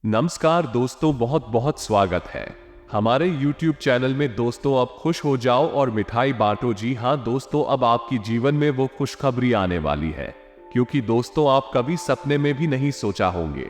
नमस्कार दोस्तों, बहुत बहुत स्वागत है हमारे YouTube चैनल में। दोस्तों अब खुश हो जाओ और मिठाई बांटो। जी हाँ दोस्तों, अब आपकी जीवन में वो खुशखबरी आने वाली है, क्योंकि दोस्तों आप कभी सपने में भी नहीं सोचा होंगे।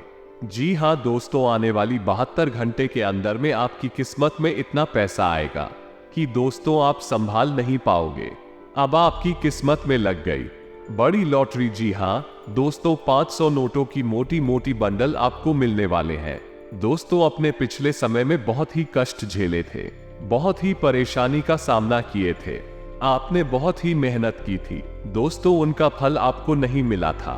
जी हाँ दोस्तों, आने वाली 72 घंटे के अंदर में आपकी किस्मत में इतना पैसा आएगा कि दोस्तों आप संभाल नहीं पाओगे। अब आपकी किस्मत में लग गई बड़ी लॉटरी। जी हाँ दोस्तों, 500 नोटों की मोटी मोटी बंडल आपको मिलने वाले हैं। दोस्तों अपने पिछले समय में बहुत ही कष्ट झेले थे, बहुत ही परेशानी का सामना किए थे, आपने बहुत ही मेहनत की थी। दोस्तों उनका फल आपको नहीं मिला था,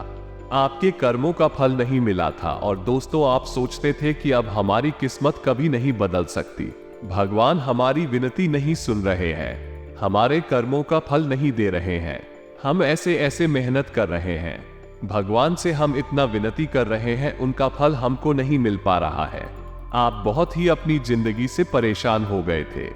आपके कर्मों का फल नहीं मिला था। और दोस्तों आप सोचते थे कि अब हमारी किस्मत कभी नहीं बदल सकती, भगवान हमारी विनती नहीं सुन रहे हैं, हमारे कर्मों का फल नहीं दे रहे हैं, हम ऐसे मेहनत कर रहे हैं, भगवान से हम इतना विनती कर रहे हैं, उनका फल हमको नहीं मिल पा रहा है। आप बहुत ही अपनी जिंदगी से परेशान हो गए थे,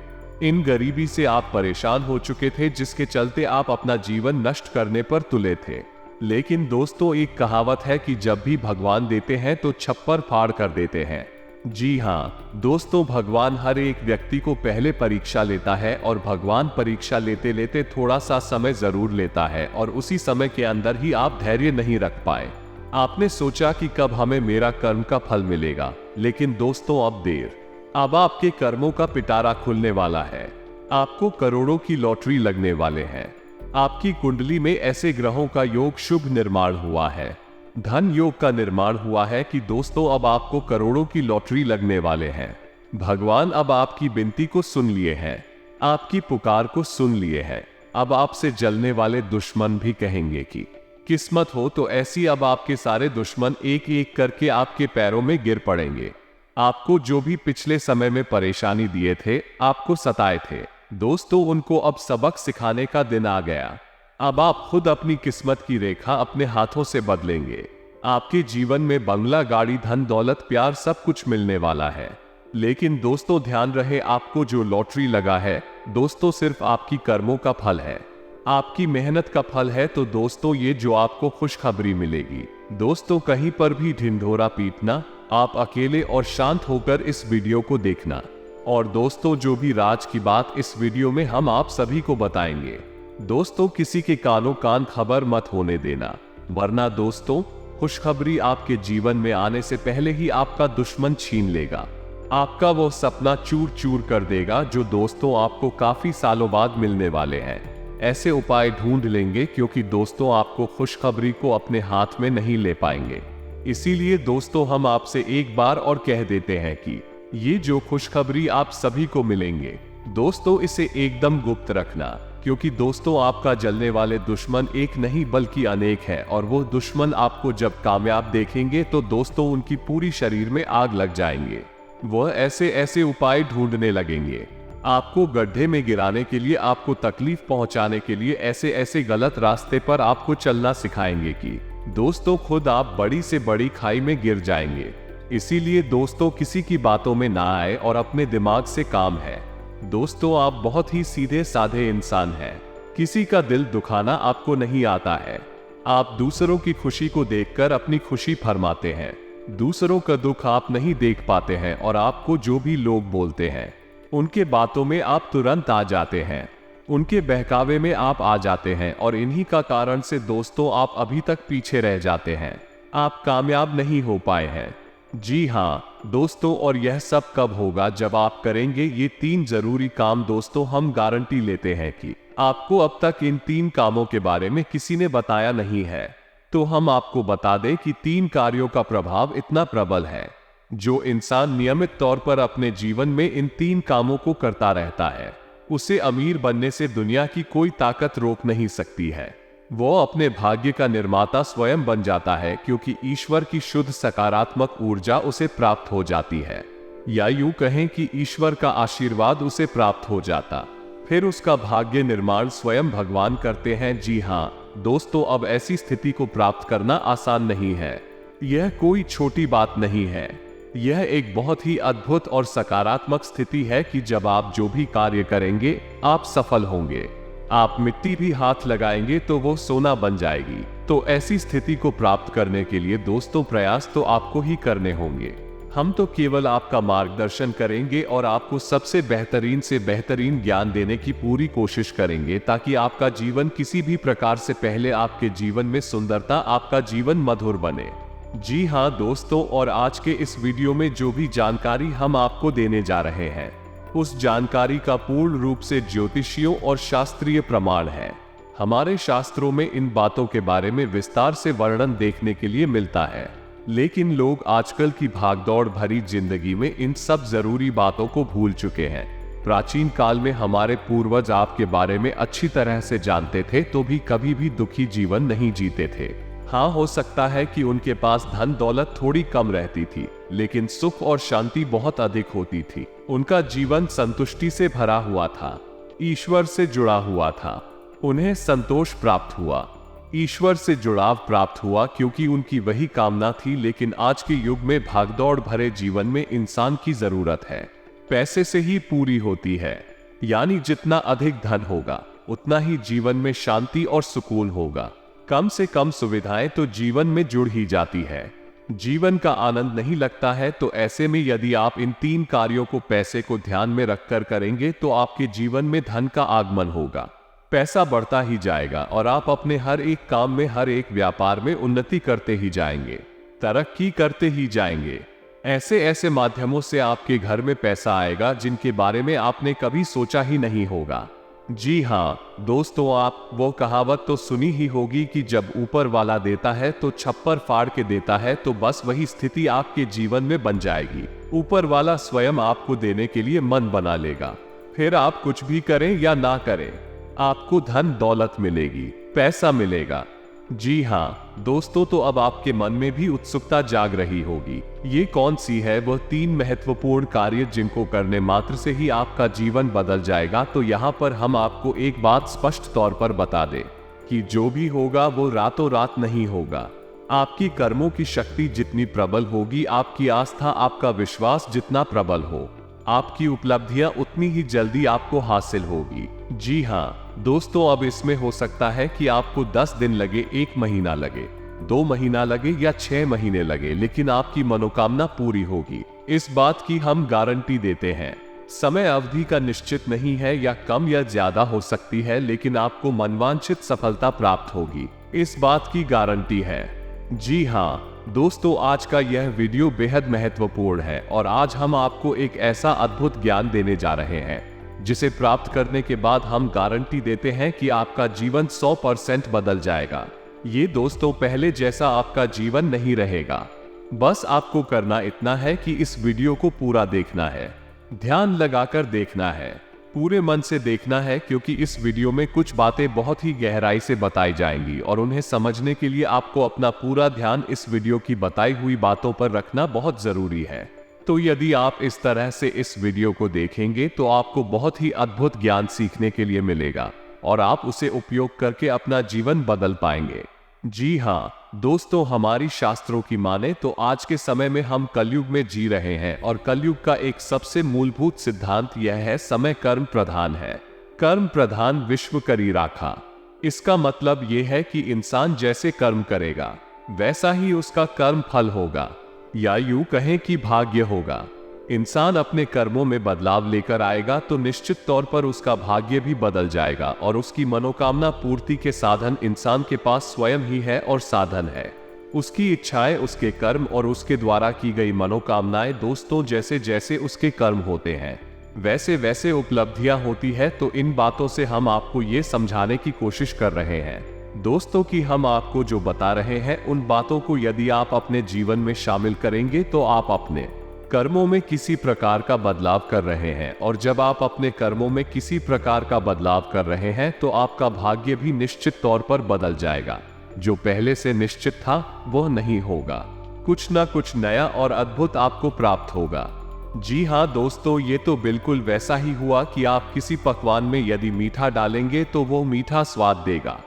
इन गरीबी से आप परेशान हो चुके थे, जिसके चलते आप अपना जीवन नष्ट करने पर तुले थे। लेकिन दोस्तों एक कहावत है कि जब भी भगवान देते हैं तो छप्पर फाड़ कर देते हैं। जी हाँ दोस्तों, भगवान हर एक व्यक्ति को पहले परीक्षा लेता है, और भगवान परीक्षा लेते लेते थोड़ा सा समय जरूर लेता है, और उसी समय के अंदर ही आप धैर्य नहीं रख पाए। आपने सोचा कि कब हमें मेरा कर्म का फल मिलेगा, लेकिन दोस्तों अब देर। अब आपके कर्मों का पिटारा खुलने वाला है, आपको करोड़ों की लॉटरी लगने वाले हैं। आपकी कुंडली में ऐसे ग्रहों का योग शुभ निर्माण हुआ है, धन योग का निर्माण हुआ है कि दोस्तों अब आपको करोड़ों की लॉटरी लगने वाले हैं। भगवान अब आपकी विनती को सुन लिए हैं, आपकी पुकार को सुन लिए हैं। अब आपसे जलने वाले दुश्मन भी कहेंगे कि किस्मत हो तो ऐसी। अब आपके सारे दुश्मन एक एक करके आपके पैरों में गिर पड़ेंगे। आपको जो भी पिछले समय में परेशानी दिए थे, आपको सताए थे, दोस्तों उनको अब सबक सिखाने का दिन आ गया। अब आप खुद अपनी किस्मत की रेखा अपने हाथों से बदलेंगे। आपके जीवन में बंगला, गाड़ी, धन दौलत, प्यार सब कुछ मिलने वाला है। लेकिन दोस्तों ध्यान रहे, आपको जो लॉटरी लगा है दोस्तों सिर्फ आपकी कर्मों का फल है, आपकी मेहनत का फल है। तो दोस्तों ये जो आपको खुशखबरी मिलेगी, दोस्तों कहीं पर भी ढिंढोरा पीटना, आप अकेले और शांत होकर इस वीडियो को देखना। और दोस्तों जो भी राज की बात इस वीडियो में हम आप सभी को बताएंगे, दोस्तों किसी के कानों कान खबर मत होने देना, वरना दोस्तों खुशखबरी आपके जीवन में आने से पहले ही आपका दुश्मन छीन लेगा, आपका वो सपना चूर चूर कर देगा जो दोस्तों आपको काफी सालों बाद मिलने वाले हैं। ऐसे उपाय ढूंढ लेंगे, क्योंकि दोस्तों आपको खुशखबरी को अपने हाथ में नहीं ले पाएंगे। इसीलिए दोस्तों हम आपसे एक बार और कह देते हैं कि ये जो खुशखबरी आप सभी को मिलेंगे, दोस्तों इसे एकदम गुप्त रखना, क्योंकि दोस्तों आपका जलने वाले दुश्मन एक नहीं बल्कि अनेक है। और वो दुश्मन आपको जब कामयाब देखेंगे तो दोस्तों उनकी पूरी शरीर में आग लग जाएंगे, वह ऐसे उपाय ढूंढने लगेंगे, आपको गड्ढे में गिराने के लिए, आपको तकलीफ पहुंचाने के लिए ऐसे गलत रास्ते पर आपको चलना सिखाएंगे कि दोस्तों खुद आप बड़ी से बड़ी खाई में गिर जाएंगे। इसीलिए दोस्तों किसी की बातों में ना आए और अपने दिमाग से काम है। दोस्तों आप बहुत ही सीधे साधे इंसान हैं, किसी का दिल दुखाना आपको नहीं आता है। आप दूसरों की खुशी को देखकर अपनी खुशी फरमाते हैं, दूसरों का दुख आप नहीं देख पाते हैं, और आपको जो भी लोग बोलते हैं उनके बातों में आप तुरंत आ जाते हैं, उनके बहकावे में आप आ जाते हैं, और इन्हीं का कारण से दोस्तों आप अभी तक पीछे रह जाते हैं, आप कामयाब नहीं हो पाए हैं। जी हाँ दोस्तों, और यह सब कब होगा, जब आप करेंगे ये 3 जरूरी काम। दोस्तों हम गारंटी लेते हैं कि आपको अब तक इन 3 कामों के बारे में किसी ने बताया नहीं है, तो हम आपको बता दें कि 3 कार्यों का प्रभाव इतना प्रबल है, जो इंसान नियमित तौर पर अपने जीवन में इन 3 कामों को करता रहता है, उसे अमीर बनने से दुनिया की कोई ताकत रोक नहीं सकती है। वो अपने भाग्य का निर्माता स्वयं बन जाता है, क्योंकि ईश्वर की शुद्ध सकारात्मक ऊर्जा उसे प्राप्त हो जाती है, या यूं कहें कि ईश्वर का आशीर्वाद उसे प्राप्त हो जाता, फिर उसका भाग्य निर्माण स्वयं भगवान करते हैं। जी हाँ दोस्तों, अब ऐसी स्थिति को प्राप्त करना आसान नहीं है, यह कोई छोटी बात नहीं है, यह एक बहुत ही अद्भुत और सकारात्मक स्थिति है कि जब आप जो भी कार्य करेंगे आप सफल होंगे। आप मिट्टी भी हाथ लगाएंगे तो वो सोना बन जाएगी। तो ऐसी स्थिति को प्राप्त करने के लिए दोस्तों प्रयास तो आपको ही करने होंगे। हम तो केवल आपका मार्गदर्शन करेंगे और आपको सबसे बेहतरीन से बेहतरीन ज्ञान देने की पूरी कोशिश करेंगे, ताकि आपका जीवन किसी भी प्रकार से पहले आपके जीवन में सुंदरता, आपका जीवन मधुर बने। जी हाँ दोस्तों, और आज के इस वीडियो में जो भी जानकारी हम आपको देने जा रहे हैं, उस जानकारी का पूर्ण रूप से ज्योतिषियों और शास्त्रीय प्रमाण है। हमारे शास्त्रों में इन बातों के बारे में विस्तार से वर्णन देखने के लिए मिलता है, लेकिन लोग आजकल की भागदौड़ भरी जिंदगी में इन सब जरूरी बातों को भूल चुके हैं। प्राचीन काल में हमारे पूर्वज आपके बारे में अच्छी तरह से जानते थे, तो भी कभी भी दुखी जीवन नहीं जीते थे। हाँ, हो सकता है कि उनके पास धन दौलत थोड़ी कम रहती थी, लेकिन सुख और शांति बहुत अधिक होती थी। उनका जीवन संतुष्टि से भरा हुआ था, ईश्वर से जुड़ा हुआ था। उन्हें संतोष प्राप्त हुआ, ईश्वर से जुड़ाव प्राप्त हुआ, क्योंकि उनकी वही कामना थी। लेकिन आज के युग में भागदौड़ भरे जीवन में इंसान की जरूरत है पैसे से ही पूरी होती है। यानी जितना अधिक धन होगा, उतना ही जीवन में शांति और सुकून होगा। कम से कम सुविधाएं तो जीवन में जुड़ ही जाती है, जीवन का आनंद नहीं लगता है। तो ऐसे में यदि आप इन 3 कार्यों को पैसे को ध्यान में रखकर करेंगे, तो आपके जीवन में धन का आगमन होगा, पैसा बढ़ता ही जाएगा और आप अपने हर एक काम में, हर एक व्यापार में उन्नति करते ही जाएंगे, तरक्की करते ही जाएंगे। ऐसे ऐसे माध्यमों से आपके घर में पैसा आएगा जिनके बारे में आपने कभी सोचा ही नहीं होगा। जी हाँ दोस्तों, आप वो कहावत तो सुनी ही होगी कि जब ऊपर वाला देता है तो छप्पर फाड़ के देता है। तो बस वही स्थिति आपके जीवन में बन जाएगी। ऊपर वाला स्वयं आपको देने के लिए मन बना लेगा। फिर आप कुछ भी करें या ना करें, आपको धन दौलत मिलेगी, पैसा मिलेगा। जी हाँ दोस्तों, तो अब आपके मन में भी उत्सुकता जाग रही होगी, ये कौन सी है वह 3 महत्वपूर्ण कार्य जिनको करने मात्र से ही आपका जीवन बदल जाएगा। तो यहाँ पर हम आपको एक बात स्पष्ट तौर पर बता दें कि जो भी होगा वो रातों रात नहीं होगा। आपकी कर्मों की शक्ति जितनी प्रबल होगी, आपकी आस्था, आपका विश्वास जितना प्रबल हो, आपकी उपलब्धियां उतनी ही जल्दी आपको हासिल होगी। जी हाँ दोस्तों, अब इसमें हो सकता है कि आपको 10 दिन लगे, 1 महीना लगे, 2 महीना लगे या 6 महीने लगे, लेकिन आपकी मनोकामना पूरी होगी। इस बात की हम गारंटी देते हैं। समय अवधि का निश्चित नहीं है, या कम या ज्यादा हो सकती है, लेकिन आपको मनवांछित सफलता प्राप्त होगी, इस बात की गारंटी है। जी हाँ दोस्तों, आज का यह वीडियो बेहद महत्वपूर्ण है और आज हम आपको एक ऐसा अद्भुत ज्ञान देने जा रहे हैं जिसे प्राप्त करने के बाद हम गारंटी देते हैं कि आपका जीवन 100% बदल जाएगा। ये दोस्तों पहले जैसा आपका जीवन नहीं रहेगा। बस आपको करना इतना है कि इस वीडियो को पूरा देखना है, ध्यान लगाकर देखना है, पूरे मन से देखना है, क्योंकि इस वीडियो में कुछ बातें बहुत ही गहराई से बताई जाएंगी और उन्हें समझने के लिए आपको अपना पूरा ध्यान इस वीडियो की बताई हुई बातों पर रखना बहुत जरूरी है। तो यदि आप इस तरह से इस वीडियो को देखेंगे तो आपको बहुत ही अद्भुत ज्ञान सीखने के लिए मिलेगा और आप उसे उपयोग करके अपना जीवन बदल पाएंगे। जी हाँ दोस्तों, हमारी शास्त्रों की माने तो आज के समय में हम कलयुग में जी रहे हैं और कलयुग का एक सबसे मूलभूत सिद्धांत यह है, समय कर्म प्रधान है। कर्म प्रधान विश्व करी राखा। इसका मतलब यह है कि इंसान जैसे कर्म करेगा वैसा ही उसका कर्म फल होगा, या यूं कहें कि भाग्य होगा। इंसान अपने कर्मों में बदलाव लेकर आएगा तो निश्चित तौर पर उसका भाग्य भी बदल जाएगा और उसकी मनोकामना पूर्ति के साधन इंसान के पास स्वयं ही है और साधन है। उसकी इच्छाएं, उसके कर्म और उसके द्वारा की गई मनोकामनाएं दोस्तों, जैसे जैसे उसके कर्म होते हैं वैसे वैसे उपलब्धियां होती है। तो इन बातों से हम आपको ये समझाने की कोशिश कर रहे हैं दोस्तों कि हम आपको जो बता रहे हैं उन बातों को यदि आप अपने जीवन में शामिल करेंगे तो आप अपने कर्मों में किसी प्रकार का बदलाव कर रहे हैं, और जब आप अपने कर्मों में किसी प्रकार का बदलाव कर रहे हैं तो आपका भाग्य भी निश्चित तौर पर बदल जाएगा। जो पहले से निश्चित था वह नहीं होगा, कुछ ना कुछ नया और अद्भुत आपको प्राप्त होगा। जी हाँ दोस्तों, ये तो बिल्कुल वैसा ही हुआ कि आप किसी पकवान में यदि मीठा डालेंगे तो वो मीठा स्वाद देगा,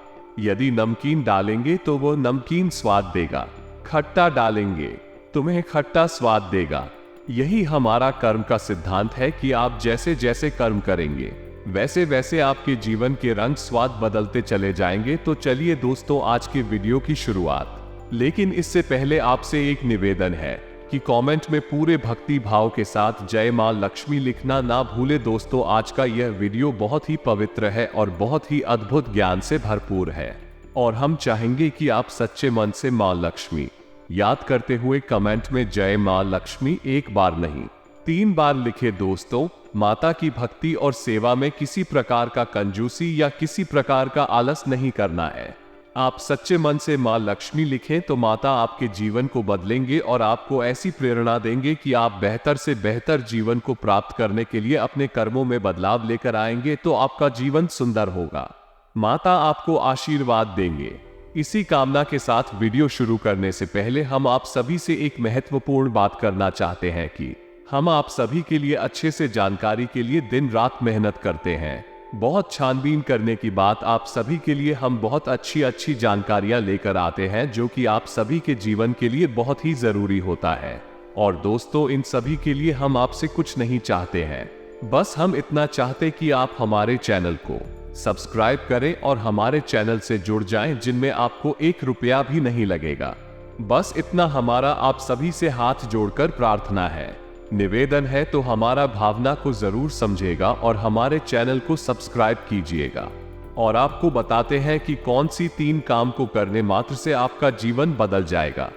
यदि नमकीन डालेंगे तो वो नमकीन स्वाद देगा, खट्टा डालेंगे तुम्हें खट्टा स्वाद देगा। यही हमारा कर्म का सिद्धांत है कि आप जैसे जैसे कर्म करेंगे वैसे वैसे आपके जीवन के रंग स्वाद बदलते चले जाएंगे। तो चलिए दोस्तों, आज के वीडियो की शुरुआत। लेकिन इससे पहले आपसे एक निवेदन है कि कमेंट में पूरे भक्ति भाव के साथ जय मां लक्ष्मी लिखना ना भूले। दोस्तों, आज का यह वीडियो बहुत ही पवित्र है और बहुत ही अद्भुत ज्ञान से भरपूर है और हम चाहेंगे कि आप सच्चे मन से मां लक्ष्मी याद करते हुए कमेंट में जय मां लक्ष्मी एक बार नहीं 3 बार लिखे। दोस्तों, माता की भक्ति और सेवा में किसी प्रकार का कंजूसी या किसी प्रकार का आलस नहीं करना है। आप सच्चे मन से मां लक्ष्मी लिखें तो माता आपके जीवन को बदलेंगे और आपको ऐसी प्रेरणा देंगे कि आप बेहतर से बेहतर जीवन को प्राप्त करने के लिए अपने कर्मों में बदलाव लेकर आएंगे तो आपका जीवन सुंदर होगा। माता आपको आशीर्वाद देंगे। इसी कामना के साथ वीडियो शुरू करने से पहले हम आप सभी से एक महत्वपूर्ण बात करना चाहते हैं कि हम आप सभी के लिए अच्छे से जानकारी के लिए दिन रात मेहनत करते हैं। बहुत छानबीन करने की बात आप सभी के लिए हम बहुत अच्छी जानकारियां लेकर आते हैं जो कि आप सभी के जीवन के लिए बहुत ही जरूरी होता है। और दोस्तों, इन सभी के लिए हम आपसे कुछ नहीं चाहते हैं, बस हम इतना चाहते कि आप हमारे चैनल को सब्सक्राइब करें और हमारे चैनल से जुड़ जाएं, जिनमें आपको 1 रुपया भी नहीं लगेगा। बस इतना हमारा आप सभी से हाथ जोड़कर प्रार्थना है, निवेदन है। तो हमारा भावना को जरूर समझेगा और हमारे चैनल को सब्सक्राइब कीजिएगा। और आपको बताते हैं कि कौन सी 3 काम को करने मात्र से आपका जीवन बदल जाएगा,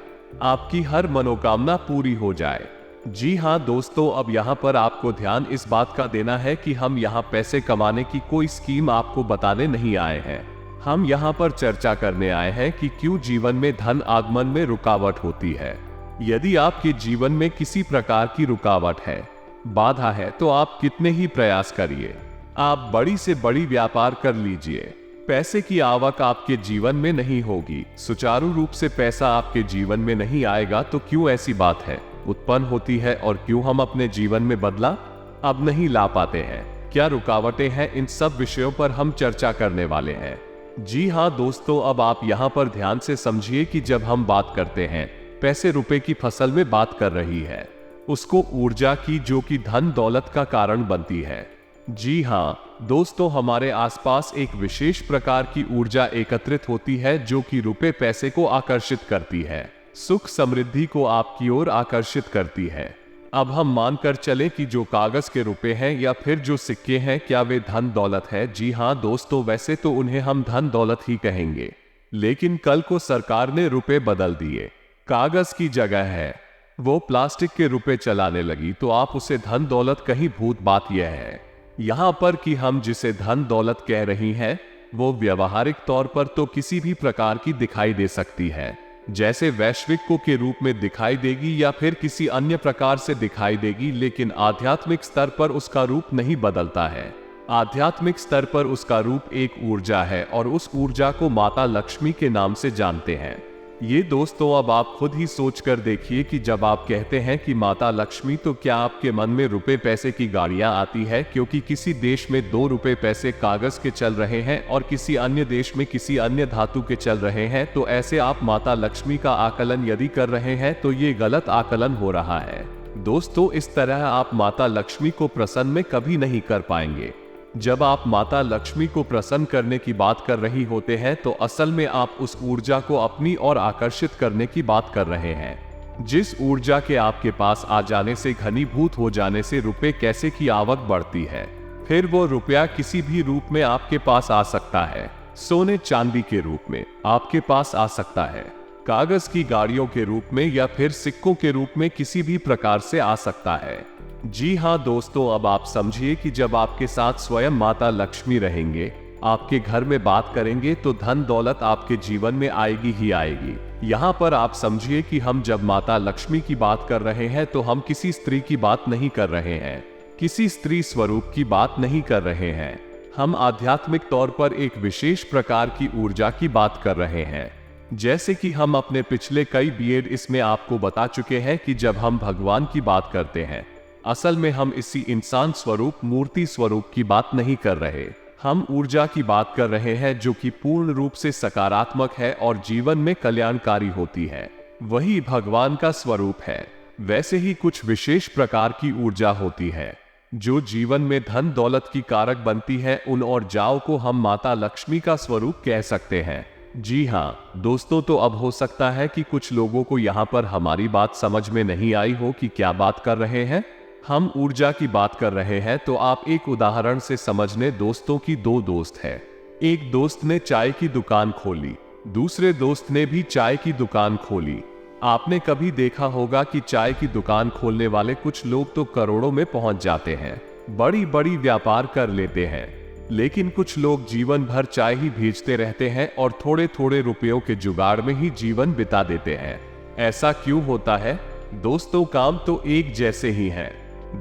आपकी हर मनोकामना पूरी हो जाए। जी हाँ दोस्तों, अब यहाँ पर आपको ध्यान इस बात का देना है कि हम यहाँ पैसे कमाने की कोई स्कीम आपको बताने नहीं आए हैं। हम यहाँ पर चर्चा करने आए हैं कि क्यों जीवन में धन आगमन में रुकावट होती है। यदि आपके जीवन में किसी प्रकार की रुकावट है, बाधा है, तो आप कितने ही प्रयास करिए, आप बड़ी से बड़ी व्यापार कर लीजिए, पैसे की आवक आपके जीवन में नहीं होगी, सुचारू रूप से पैसा आपके जीवन में नहीं आएगा। तो क्यों ऐसी बात है उत्पन्न होती है और क्यों हम अपने जीवन में बदलाव अब नहीं ला पाते हैं? क्या रुकावटें हैं? इन सब विषयों पर हम चर्चा करने वाले हैं। जी हाँ दोस्तों, अब आप यहाँ पर ध्यान से समझिए कि जब हम बात करते हैं पैसे रुपए की फसल में बात कर रही है उसको ऊर्जा की, जो कि धन दौलत का कारण बनती है। जी हाँ दोस्तों, हमारे आसपास एक विशेष प्रकार की ऊर्जा एकत्रित होती है जो कि रुपए पैसे को आकर्षित करती है, सुख समृद्धि को आपकी ओर आकर्षित करती है। अब हम मानकर चले कि जो कागज के रुपए हैं या फिर जो सिक्के हैं, क्या वे धन दौलत है? जी हाँ दोस्तों, वैसे तो उन्हें हम धन दौलत ही कहेंगे, लेकिन कल को सरकार ने रुपए बदल दिए, कागज की जगह है वो प्लास्टिक के रुपए चलाने लगी, तो आप उसे धन दौलत कहीं भूत। बात यह है यहां पर कि हम जिसे धन दौलत कह रही हैं वो व्यवहारिक तौर पर तो किसी भी प्रकार की दिखाई दे सकती है, जैसे वैश्विक को के रूप में दिखाई देगी या फिर किसी अन्य प्रकार से दिखाई देगी, लेकिन आध्यात्मिक स्तर पर उसका रूप नहीं बदलता है। आध्यात्मिक स्तर पर उसका रूप एक ऊर्जा है और उस ऊर्जा को माता लक्ष्मी के नाम से जानते हैं। ये दोस्तों, अब आप खुद ही सोच कर देखिए कि जब आप कहते हैं कि माता लक्ष्मी, तो क्या आपके मन में रुपए पैसे की गाड़ियां आती है? क्योंकि किसी देश में 2 रुपए पैसे कागज के चल रहे हैं और किसी अन्य देश में किसी अन्य धातु के चल रहे हैं, तो ऐसे आप माता लक्ष्मी का आकलन यदि कर रहे हैं तो ये गलत आकलन हो रहा है। दोस्तों, इस तरह आप माता लक्ष्मी को प्रसन्न में कभी नहीं कर पाएंगे। जब आप माता लक्ष्मी को प्रसन्न करने की बात कर रही होते हैं तो असल में आप उस ऊर्जा को अपनी ओर आकर्षित करने की बात कर रहे हैं, जिस ऊर्जा के आपके पास आ जाने से, घनीभूत हो जाने से रुपए कैसे की आवक बढ़ती है। फिर वो रुपया किसी भी रूप में आपके पास आ सकता है, सोने चांदी के रूप में आपके पास आ सकता है, कागज की गाड़ियों के रूप में या फिर सिक्कों के रूप में किसी भी प्रकार से आ सकता है। जी हाँ दोस्तों, अब आप समझिए कि जब आपके साथ स्वयं माता लक्ष्मी रहेंगे, आपके घर में बात करेंगे, तो धन दौलत आपके जीवन में आएगी ही आएगी। यहाँ पर आप समझिए कि हम जब माता लक्ष्मी की बात कर रहे हैं तो हम किसी स्त्री की बात नहीं कर रहे हैं, किसी स्त्री स्वरूप की बात नहीं कर रहे हैं। हम आध्यात्मिक तौर पर एक विशेष प्रकार की ऊर्जा की बात कर रहे हैं। जैसे कि हम अपने पिछले कई बीएड इसमें आपको बता चुके हैं कि जब हम भगवान की बात करते हैं, असल में हम इसी इंसान स्वरूप, मूर्ति स्वरूप की बात नहीं कर रहे, हम ऊर्जा की बात कर रहे हैं जो कि पूर्ण रूप से सकारात्मक है और जीवन में कल्याणकारी होती है। वही भगवान का स्वरूप है। वैसे ही कुछ विशेष प्रकार की ऊर्जा होती है जो जीवन में धन दौलत की कारक बनती है। उन ऊर्जाओं को हम माता लक्ष्मी का स्वरूप कह सकते हैं। जी हाँ दोस्तों, तो अब हो सकता है कि कुछ लोगों को यहाँ पर हमारी बात समझ में नहीं आई हो कि क्या बात कर रहे हैं। हम ऊर्जा की बात कर रहे हैं, तो आप एक उदाहरण से समझने। दोस्तों की दो दोस्त है। एक दोस्त ने चाय की दुकान खोली, दूसरे दोस्त ने भी चाय की दुकान खोली। आपने कभी देखा होगा कि चाय की दुकान खोलने वाले कुछ लोग तो करोड़ों में पहुंच जाते हैं, बड़ी बड़ी व्यापार कर लेते हैं, लेकिन कुछ लोग जीवन भर चाय ही भेजते रहते हैं और थोड़े थोड़े रुपयों के जुगाड़ में ही जीवन बिता देते हैं। ऐसा क्यों होता है? दोस्तों, काम तो एक जैसे ही हैं।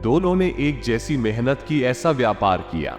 दोनों ने एक जैसी मेहनत की, ऐसा व्यापार किया।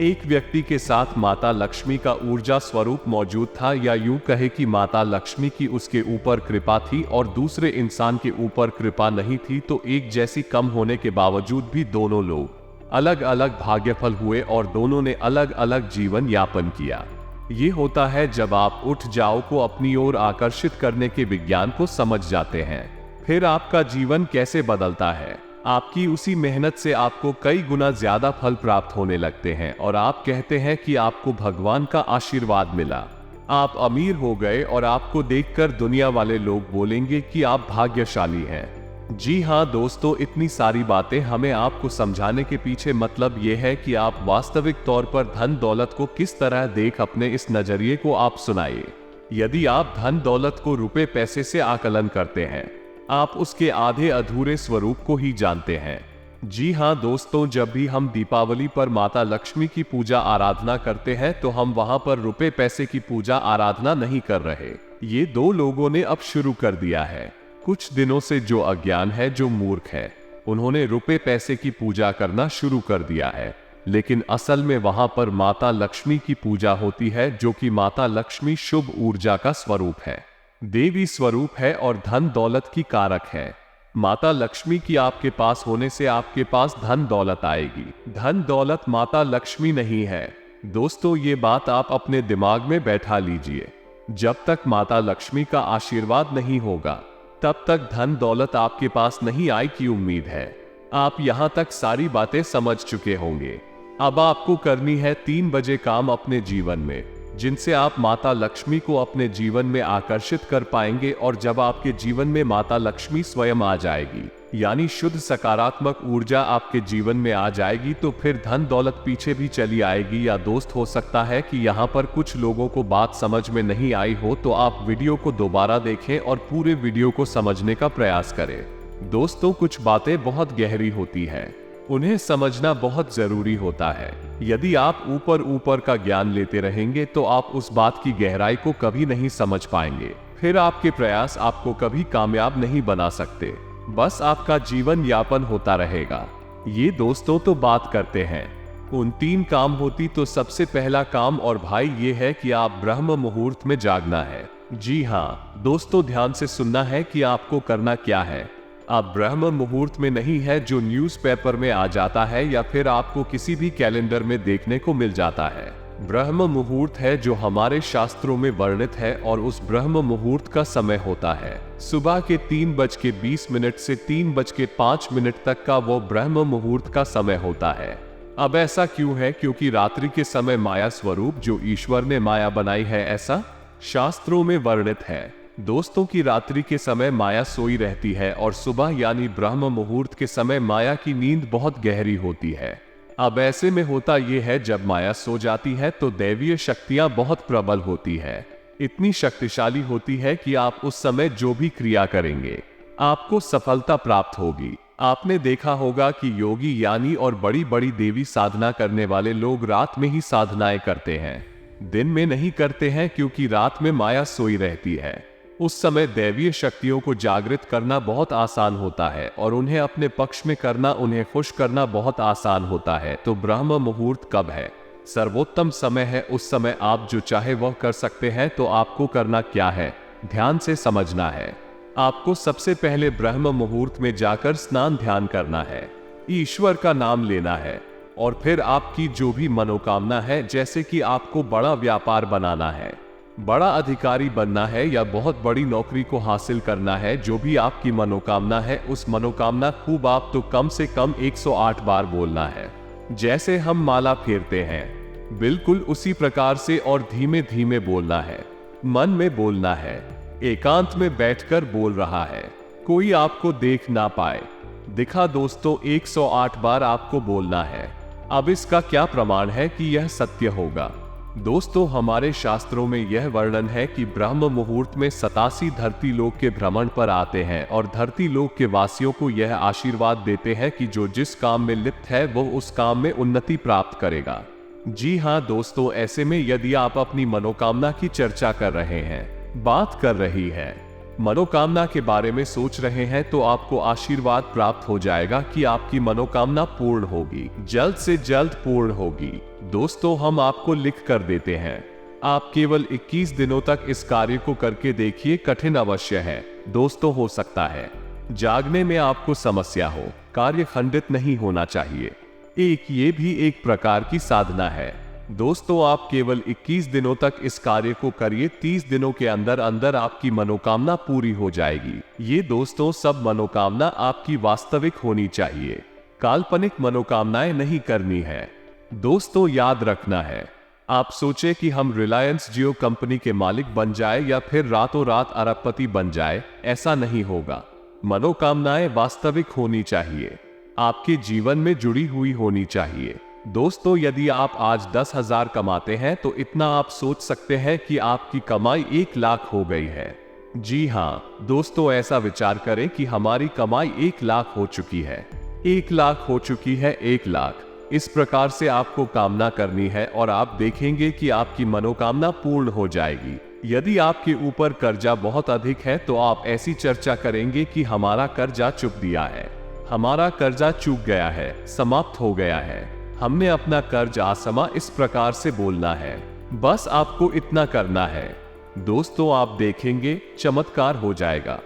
एक व्यक्ति के साथ माता लक्ष्मी का ऊर्जा स्वरूप मौजूद था, या यूं कहे कि माता लक्ष्मी की उसके ऊपर कृपा थी और दूसरे इंसान के ऊपर कृपा नहीं थी। तो एक जैसी कम होने के बावजूद भी दोनों लोग अलग अलग भाग्यफल हुए और दोनों ने अलग अलग जीवन यापन किया। ये होता है जब आप उठ जाओ को अपनी ओर आकर्षित करने के विज्ञान को समझ जाते हैं। फिर आपका जीवन कैसे बदलता है? आपकी उसी मेहनत से आपको कई गुना ज्यादा फल प्राप्त होने लगते हैं और आप कहते हैं कि आपको भगवान का आशीर्वाद मिला, आप अमीर हो गए और आपको देखकर दुनिया वाले लोग बोलेंगे कि आप भाग्यशाली हैं। जी हाँ दोस्तों, इतनी सारी बातें हमें आपको समझाने के पीछे मतलब ये है कि आप वास्तविक तौर पर धन दौलत को किस तरह देख, अपने इस नजरिए को आप सुनाइए। यदि आप धन दौलत को रुपए पैसे से आकलन करते हैं, आप उसके आधे अधूरे स्वरूप को ही जानते हैं। जी हाँ दोस्तों, जब भी हम दीपावली पर माता लक्ष्मी की पूजा आराधना करते हैं तो हम वहां पर रुपए पैसे की पूजा आराधना नहीं कर रहे। ये दो लोगों ने अब शुरू कर दिया है। कुछ दिनों से जो अज्ञान है, जो मूर्ख है, उन्होंने रुपए पैसे की पूजा करना शुरू कर दिया है, लेकिन असल में वहां पर माता लक्ष्मी की पूजा होती है, जो कि माता लक्ष्मी शुभ ऊर्जा का स्वरूप है, देवी स्वरूप है और धन दौलत की कारक है। माता लक्ष्मी की आपके पास होने से आपके पास धन दौलत आएगी। धन दौलत माता लक्ष्मी नहीं है। दोस्तों, ये बात आप अपने दिमाग में बैठा लीजिए। जब तक माता लक्ष्मी का आशीर्वाद नहीं होगा, तब तक धन दौलत आपके पास नहीं आई की उम्मीद है। आप यहां तक सारी बातें समझ चुके होंगे। अब आपको करनी है 3 बजे काम अपने जीवन में, जिनसे आप माता लक्ष्मी को अपने जीवन में आकर्षित कर पाएंगे। और जब आपके जीवन में माता लक्ष्मी स्वयं आ जाएगी, यानी शुद्ध सकारात्मक ऊर्जा आपके जीवन में आ जाएगी, तो फिर धन दौलत पीछे भी चली आएगी। या दोस्त, हो सकता है कि यहाँ पर कुछ लोगों को बात समझ में नहीं आई हो, तो आप वीडियो को दोबारा देखें और पूरे वीडियो को समझने का प्रयास करें। दोस्तों, कुछ बातें बहुत गहरी होती हैं, उन्हें समझना बहुत जरूरी होता है। यदि आप ऊपर ऊपर का ज्ञान लेते रहेंगे तो आप उस बात की गहराई को कभी नहीं समझ पाएंगे। फिर आपके प्रयास आपको कभी कामयाब नहीं बना सकते, बस आपका जीवन यापन होता रहेगा। ये दोस्तों तो बात करते हैं उन 3 काम होती, तो सबसे पहला काम और भाई ये है कि आप ब्रह्म मुहूर्त में जागना है। जी हाँ दोस्तों, ध्यान से सुनना है कि आपको करना क्या है। आप ब्रह्म मुहूर्त में नहीं है जो न्यूज़पेपर में आ जाता है या फिर आपको किसी भी कैलेंडर में देखने को मिल जाता है। ब्रह्म मुहूर्त है जो हमारे शास्त्रों में वर्णित है और उस ब्रह्म मुहूर्त का समय होता है सुबह के 3:20 से 3:05 तक का वो ब्रह्म मुहूर्त का समय होता है। अब ऐसा क्यों है? क्योंकि रात्रि के समय माया स्वरूप जो ईश्वर ने माया बनाई है, ऐसा शास्त्रों में वर्णित है। दोस्तों की रात्रि के समय माया सोई रहती है और सुबह यानी ब्रह्म मुहूर्त के समय माया की नींद बहुत गहरी होती है। अब ऐसे में होता यह है, जब माया सो जाती है तो दैवीय शक्तियां बहुत प्रबल होती है, इतनी शक्तिशाली होती है कि आप उस समय जो भी क्रिया करेंगे आपको सफलता प्राप्त होगी। आपने देखा होगा कि योगी यानी और बड़ी बड़ी देवी साधना करने वाले लोग रात में ही साधनाएं करते हैं, दिन में नहीं करते हैं, क्योंकि रात में माया सोई रहती है। उस समय दैवीय शक्तियों को जागृत करना बहुत आसान होता है और उन्हें अपने पक्ष में करना, उन्हें खुश करना बहुत आसान होता है। तो ब्रह्म मुहूर्त कब है? सर्वोत्तम समय है। उस समय आप जो चाहे वह कर सकते हैं। तो आपको करना क्या है? ध्यान से समझना है। आपको सबसे पहले ब्रह्म मुहूर्त में जाकर स्नान ध्यान करना है, ईश्वर का नाम लेना है और फिर आपकी जो भी मनोकामना है, जैसे कि आपको बड़ा व्यापार बनाना है, बड़ा अधिकारी बनना है या बहुत बड़ी नौकरी को हासिल करना है, जो भी आपकी मनोकामना है, उस मनोकामना खूब आप तो कम से कम 108 बार बोलना है। जैसे हम माला फेरते हैं, बिल्कुल उसी प्रकार से और धीमे धीमे बोलना है। मन में बोलना है, एकांत में बैठकर बोल रहा है, कोई आपको देख ना पाए। दिखा दोस्तों 108 बार आपको बोलना है। अब इसका क्या प्रमाण है कि यह सत्य होगा? दोस्तों हमारे शास्त्रों में यह वर्णन है कि ब्रह्म मुहूर्त में 87 धरती लोक के भ्रमण पर आते हैं और धरती लोक के वासियों को यह आशीर्वाद देते हैं कि जो जिस काम में लिप्त है वो उस काम में उन्नति प्राप्त करेगा। जी हाँ दोस्तों, ऐसे में यदि आप अपनी मनोकामना की चर्चा कर रहे हैं, बात कर रही है, मनोकामना के बारे में सोच रहे हैं, तो आपको आशीर्वाद प्राप्त हो जाएगा कि आपकी मनोकामना पूर्ण होगी, जल्द से जल्द पूर्ण होगी। दोस्तों हम आपको लिख कर देते हैं, आप केवल 21 दिनों तक इस कार्य को करके देखिए। कठिन अवश्य है दोस्तों, हो सकता है जागने में आपको समस्या हो, कार्य खंडित नहीं होना चाहिए। ये भी एक प्रकार की साधना है। दोस्तों आप केवल 21 दिनों तक इस कार्य को करिए, 30 दिनों के अंदर अंदर आपकी मनोकामना पूरी हो जाएगी। ये दोस्तों सब मनोकामना आपकी वास्तविक होनी चाहिए, काल्पनिक मनोकामनाएं नहीं करनी है। दोस्तों याद रखना है, आप सोचे कि हम रिलायंस जियो कंपनी के मालिक बन जाए या फिर रातों रात अरबपति बन जाए, ऐसा नहीं होगा। मनोकामनाएं वास्तविक होनी चाहिए, आपके जीवन में जुड़ी हुई होनी चाहिए। दोस्तों यदि आप आज 10,000 कमाते हैं तो इतना आप सोच सकते हैं कि आपकी कमाई 1 लाख हो गई है। जी हाँ दोस्तों, ऐसा विचार करें कि हमारी कमाई 1 लाख हो चुकी है, 1 लाख हो चुकी है, 1 लाख। इस प्रकार से आपको कामना करनी है और आप देखेंगे कि आपकी मनोकामना पूर्ण हो जाएगी। यदि आपके ऊपर कर्जा बहुत अधिक है तो आप ऐसी चर्चा करेंगे कि हमारा कर्जा चुक दिया है, हमारा कर्जा चूक गया है, समाप्त हो गया है, हमने अपना कर्ज आसमा, इस प्रकार से बोलना है। बस आपको इतना करना है दोस्तों, आप देखेंगे चमत्कार हो जाएगा।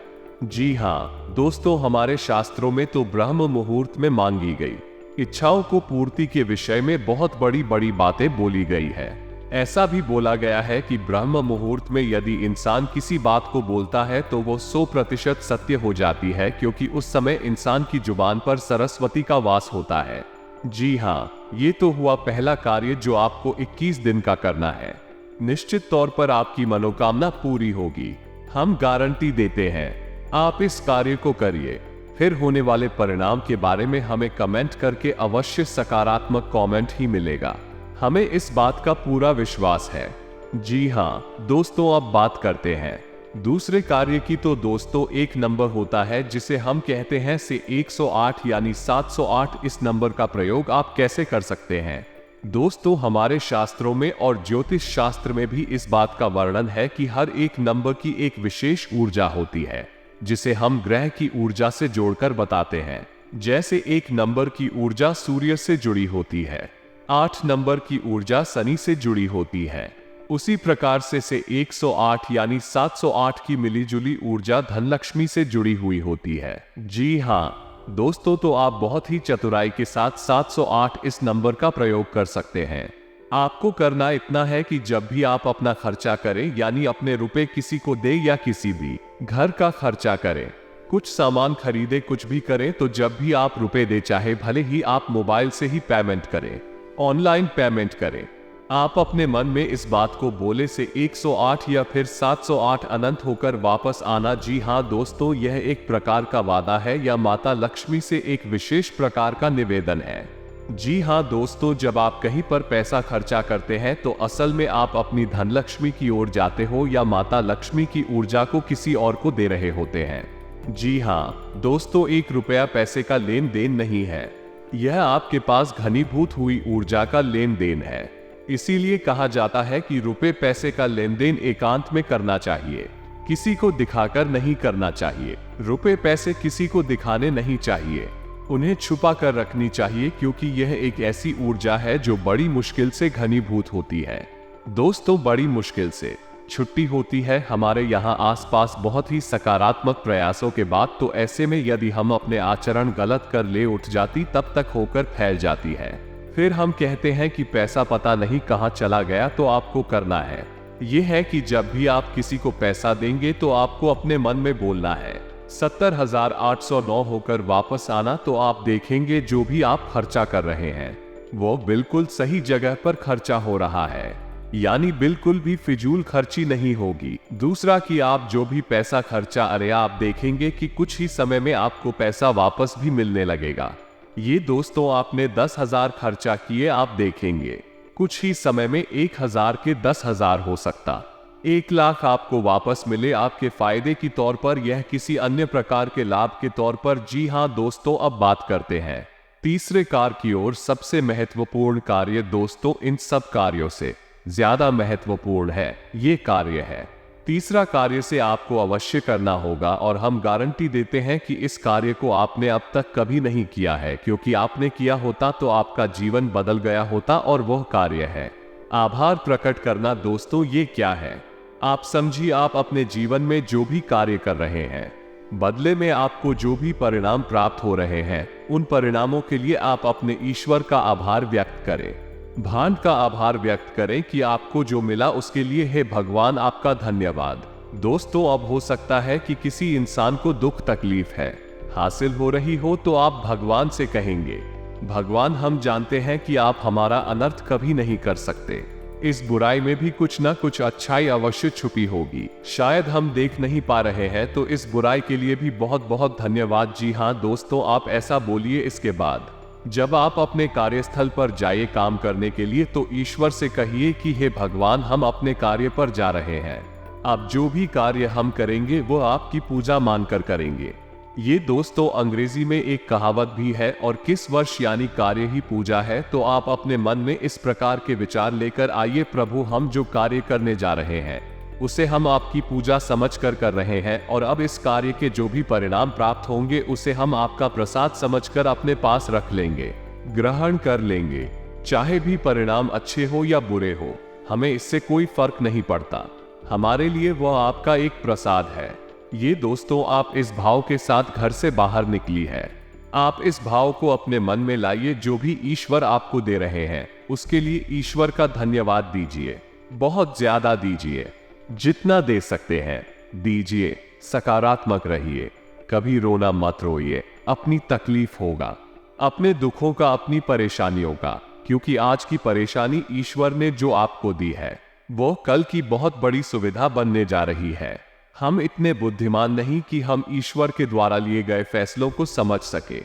जी हाँ दोस्तों, हमारे शास्त्रों में तो ब्रह्म मुहूर्त में मांगी गई इच्छाओं को पूर्ति के विषय में बहुत बड़ी बड़ी बातें बोली गई है। ऐसा भी बोला गया है कि ब्रह्म मुहूर्त में यदि इंसान किसी बात को बोलता है तो वो 100% सत्य हो जाती है, क्योंकि उस समय इंसान की जुबान पर सरस्वती का वास होता है। जी हाँ, ये तो हुआ पहला कार्य जो आपको 21 दिन का करना है। निश्चित तौर पर आपकी मनोकामना पूरी होगी, हम गारंटी देते हैं। आप इस कार्य को करिए, फिर होने वाले परिणाम के बारे में हमें कमेंट करके अवश्य सकारात्मक कमेंट ही मिलेगा, हमें इस बात का पूरा विश्वास है। जी हाँ दोस्तों, अब बात करते हैं दूसरे कार्य की। तो दोस्तों एक नंबर होता है जिसे हम कहते हैं से 108 यानी 708। इस नंबर का प्रयोग आप कैसे कर सकते हैं? दोस्तों हमारे शास्त्रों में और ज्योतिष शास्त्र में भी इस बात का वर्णन है कि हर एक नंबर की एक विशेष ऊर्जा होती है, जिसे हम ग्रह की ऊर्जा से जोड़कर बताते हैं। जैसे 1 नंबर की ऊर्जा सूर्य से जुड़ी होती है, 8 नंबर की ऊर्जा शनि से जुड़ी होती है, उसी प्रकार से 108 यानी 708 की मिलीजुली ऊर्जा धनलक्ष्मी से जुड़ी हुई होती है। जी हाँ दोस्तों, तो आप बहुत ही चतुराई के साथ 708 इस नंबर का प्रयोग कर सकते हैं। आपको करना इतना है कि जब भी आप अपना खर्चा करें, यानी अपने रुपए किसी को दे या किसी भी घर का खर्चा करें, कुछ सामान खरीदे, कुछ भी करें, तो जब भी आप रुपए दे, चाहे भले ही आप मोबाइल से ही पेमेंट करें, ऑनलाइन पेमेंट करें, आप अपने मन में इस बात को बोले से 108 या फिर 708 अनंत होकर वापस आना। जी हाँ दोस्तों, यह एक प्रकार का वादा है या माता लक्ष्मी से एक विशेष प्रकार का निवेदन है। जी हाँ दोस्तों, जब आप कहीं पर पैसा खर्चा करते हैं तो असल में आप अपनी धनलक्ष्मी की ओर जाते हो या माता लक्ष्मी की ऊर्जा को किसी और को दे रहे होते हैं। जी हाँ दोस्तों, 1 रुपया पैसे का लेन देन नहीं है, यह आपके पास घनीभूत हुई ऊर्जा का लेन देन है। इसीलिए कहा जाता है कि रुपए पैसे का लेन देन एकांत में करना चाहिए, किसी को दिखाकर नहीं करना चाहिए। रुपए पैसे किसी को दिखाने नहीं चाहिए, उन्हें छुपा कर रखनी चाहिए, क्योंकि यह एक ऐसी ऊर्जा है जो बड़ी मुश्किल से घनीभूत होती है। दोस्तों बड़ी मुश्किल से छुट्टी होती है हमारे यहाँ आसपास बहुत ही सकारात्मक प्रयासों के बाद। तो ऐसे में यदि हम अपने आचरण गलत कर ले उठ जाती, तब तक होकर फैल जाती है। फिर हम कहते हैं कि पैसा पता नहीं कहाँ चला गया। तो आपको करना है यह है कि जब भी आप किसी को पैसा देंगे तो आपको अपने मन में बोलना है 70,809 होकर वापस आना। तो आप देखेंगे जो भी आप खर्चा कर रहे हैं वो बिल्कुल सही जगह पर खर्चा हो रहा है। यानी बिल्कुल भी फिजूल खर्ची नहीं होगी। दूसरा कि आप जो भी पैसा खर्चा आप देखेंगे कि कुछ ही समय में आपको पैसा वापस भी मिलने लगेगा। ये दोस्तों आपने 10,000 खर्चा किए, आप देखेंगे कुछ ही समय में 1,000 के 10,000 हो सकता। 1,00,000 आपको वापस मिले आपके फायदे की तौर पर, यह किसी अन्य प्रकार के लाभ के तौर पर। जी हाँ दोस्तों, अब बात करते हैं तीसरे कार्य की ओर। सबसे महत्वपूर्ण कार्य दोस्तों, इन सब कार्यों से ज्यादा महत्वपूर्ण है ये कार्य है। तीसरा कार्य से आपको अवश्य करना होगा और हम गारंटी देते हैं कि इस कार्य को आपने अब तक कभी नहीं किया है, क्योंकि आपने किया होता तो आपका जीवन बदल गया होता। और वह कार्य है आभार प्रकट करना। दोस्तों ये क्या है? आप समझिए, आप अपने जीवन में जो भी कार्य कर रहे हैं, बदले में आपको जो भी परिणाम प्राप्त हो रहे हैं, उन परिणामों के लिए आप अपने ईश्वर का आभार व्यक्त करें। भान का आभार व्यक्त करें कि आपको जो मिला उसके लिए हे भगवान आपका धन्यवाद। दोस्तों अब हो सकता है कि किसी इंसान को दुख तकलीफ है हासिल हो रही हो, तो आप भगवान से कहेंगे, भगवान हम जानते हैं कि आप हमारा अनर्थ कभी नहीं कर सकते। इस बुराई में भी कुछ न कुछ अच्छाई अवश्य छुपी होगी, शायद हम देख नहीं पा रहे हैं, तो इस बुराई के लिए भी बहुत बहुत धन्यवाद। जी हाँ दोस्तों, आप ऐसा बोलिए। इसके बाद जब आप अपने कार्यस्थल पर जाइए काम करने के लिए, तो ईश्वर से कहिए कि हे भगवान हम अपने कार्य पर जा रहे हैं, अब जो भी कार्य हम करेंगे वो आपकी पूजा मानकर करेंगे। ये दोस्तों अंग्रेजी में एक कहावत भी है, और किस वर्ष यानी कार्य ही पूजा है। तो आप अपने मन में इस प्रकार के विचार लेकर आइए, प्रभु हम जो कार्य करने जा रहे हैं उसे हम आपकी पूजा समझकर कर रहे हैं, और अब इस कार्य के जो भी परिणाम प्राप्त होंगे उसे हम आपका प्रसाद समझकर अपने पास रख लेंगे, ग्रहण कर लेंगे। चाहे भी परिणाम अच्छे हो या बुरे हो, हमें इससे कोई फर्क नहीं पड़ता, हमारे लिए वह आपका एक प्रसाद है। ये दोस्तों आप इस भाव के साथ घर से बाहर निकली है। आप इस भाव को अपने मन में लाइए, जो भी ईश्वर आपको दे रहे हैं उसके लिए ईश्वर का धन्यवाद दीजिए, बहुत ज्यादा दीजिए, जितना दे सकते हैं दीजिए। सकारात्मक रहिए, कभी रोना मत रोइए, अपनी तकलीफ होगा, अपने दुखों का, अपनी परेशानियों का, क्योंकि आज की परेशानी ईश्वर ने जो आपको दी है वो कल की बहुत बड़ी सुविधा बनने जा रही है। हम इतने बुद्धिमान नहीं कि हम ईश्वर के द्वारा लिए गए फैसलों को समझ सके।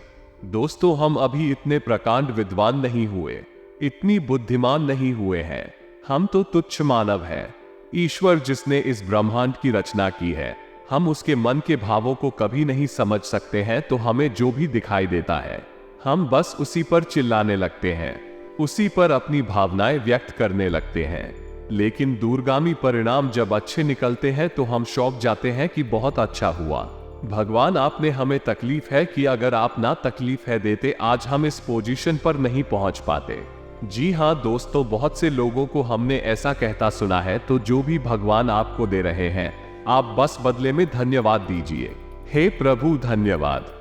दोस्तों हम अभी इतने प्रकांड विद्वान नहीं हुए, इतनी बुद्धिमान नहीं हुए हैं, हम तो तुच्छ मानव हैं। ईश्वर जिसने इस ब्रह्मांड की रचना की है, हम उसके मन के भावों को कभी नहीं समझ सकते हैं, तो हमें जो भी दिखाई देता है हम बस उसी पर चिल्लाने लगते हैं, उसी पर अपनी भावनाएं व्यक्त करने लगते हैं। लेकिन दूरगामी परिणाम जब अच्छे निकलते हैं तो हम चौंक जाते हैं कि बहुत अच्छा हुआ, भगवान आपने हमें तकलीफ है कि अगर आप ना तकलीफ है देते आज हम इस पोजीशन पर नहीं पहुंच पाते। जी हाँ दोस्तों, बहुत से लोगों को हमने ऐसा कहता सुना है, तो जो भी भगवान आपको दे रहे हैं आप बस बदले में धन्यवाद दीजिए। हे प्रभु धन्यवाद।